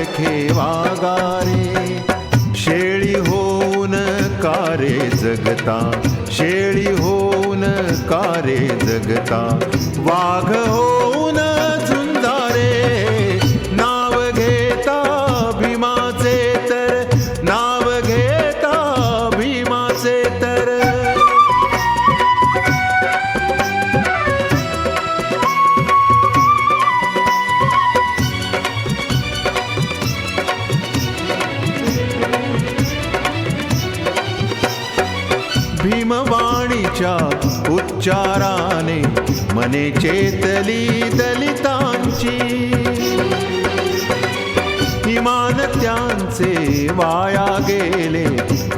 देखे वागारे. शेळी होऊन कारे जगता, शेळी होऊन कारे जगता, वाघ होऊन झुंजारे. नाव घेता भीमाचे तर, नाव घेता भीमाचे तर. भीमवाणीच्या उच्चाराने मने चेतली दलितांची. इमान त्यांचे वाया गेले,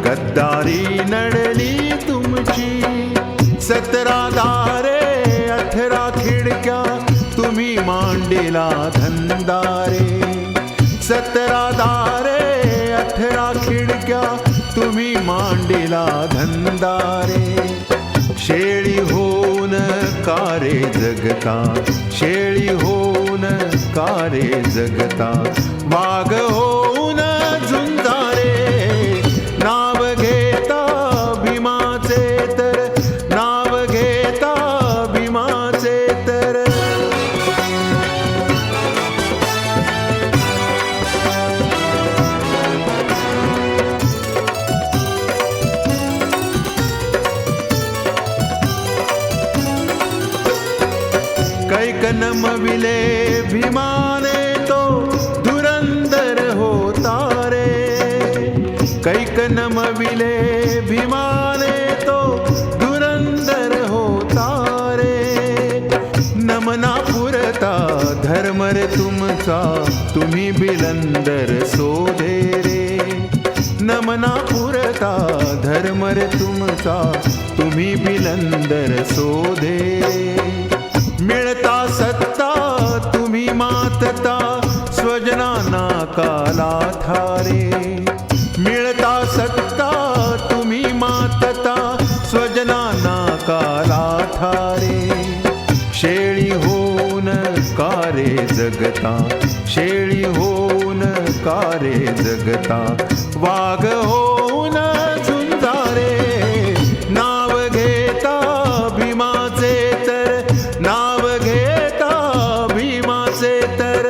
गद्दारी नडली तुमची. 17 दारे 18 खिडक्या तुम्ही मांडीला धंदारे. 17 दारे 18 खिडक्या तुम्ही मांडीला धंदारे. शेळी होऊन कारे जगता, शेळी होऊन कारे जगता, वाघ होऊन झुंजारे. नाव घेता भीमाचे तर, नाव घेता भीमाचे तर. कैक नमविले भीमाने तो धुरंदर होता रे. कैक नमविले भीमाने तो धुरंदर होता रे. नमना पुरता धर्म रे तुमचा, तुम्ही बिलंदर सोधे रे. नमना पुरता धर्म रे तुमचा, तुम्ही बिलंदर सोधे रे. मिळता सत्ता तुम्ही मातता, स्वजनांना काला थारे. मिळता सत्ता तुम्ही मातता, स्वजनांना काला थारे. शेळी होऊन कारे जगता, शेळी होऊन कारे जगता, वाघ होऊन झुंजारे. नाव घेता भीमाचे तर, नाव घेता भीमाचे तर.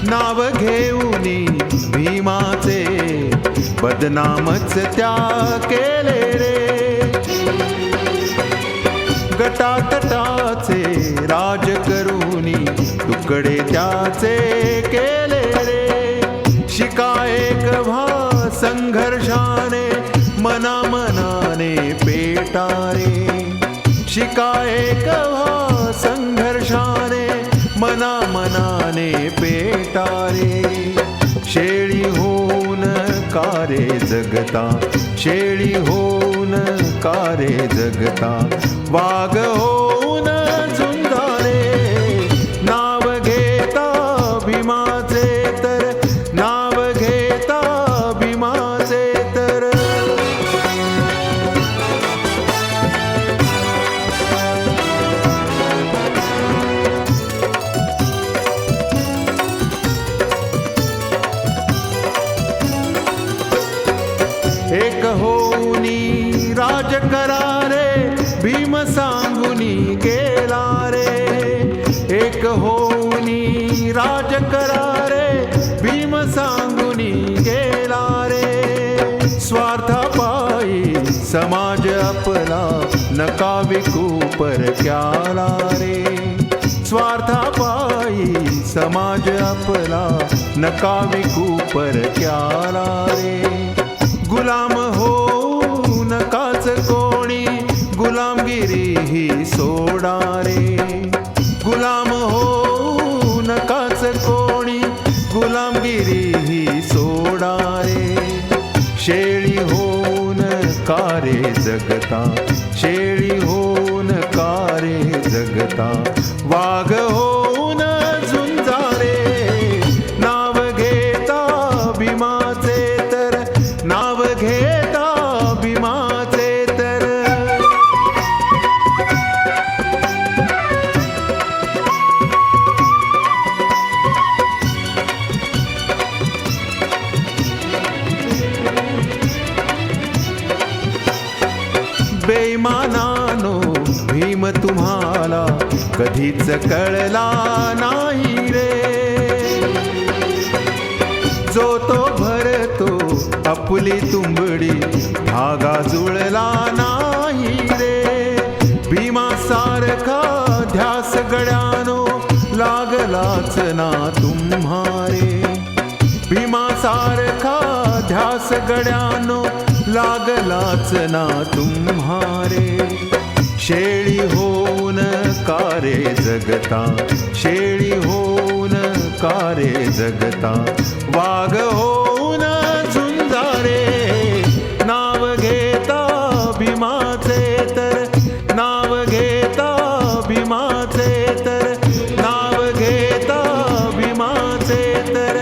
नाव घेऊनी भीमाचे बदनामच त्या केले रे. गटातटाचे राज करूनी तुकडे त्याचे केले रे. शिका एक व्हा संघर्षाने, मनामनाने पेटारे. शिका एक व्हा संघर्षाने, मनामनाने पेटारे. शेळी होऊन कारे जगता, शेळी होऊन कारे जगता, वाघ होऊन झुंजारे. नाव घेता भीमाचे तर, नाव घेता भीमाचे तर. एक होऊनी राज करारे, भीम सांगुनी गेला रे. एक होऊनी राज करारे, भीम सांगुनी गेला रे. स्वार्थापायी समाज आपला नका विकू परक्याला रे. स्वार्थापायी समाज आपला नका विकू परक्याला रे. गुलाम होऊ नकाच कोणी, गुलामगिरी ही सोडा रे. गुलाम होऊ नकाच कोणी, गुलामगिरी ही सोडा रे. शेळी होऊन कारे जगता, शेळी होऊन कारे जगता, वाघ होऊन झुंजारे. नाव घेता भीम बेईमानानो भीम तुम्हाला कधीच कळला नाही रे. जो तो भरतो आपुली तुंबडी धागा जुळला नाही रे. भीमासारखा ध्यास गड्यानो लागलाच ना तुम्हारे. भीमासारखा ध्यास गड्यानो लागलाच ना तुम्हारे. शेळी होऊन कारे जगता, शेळी होऊन कारे जगता, वाघ होऊन झुंजारे. नाव घेता भीमाचे तर, नाव घेता भीमाचे तर, नाव घेता भीमाचे तर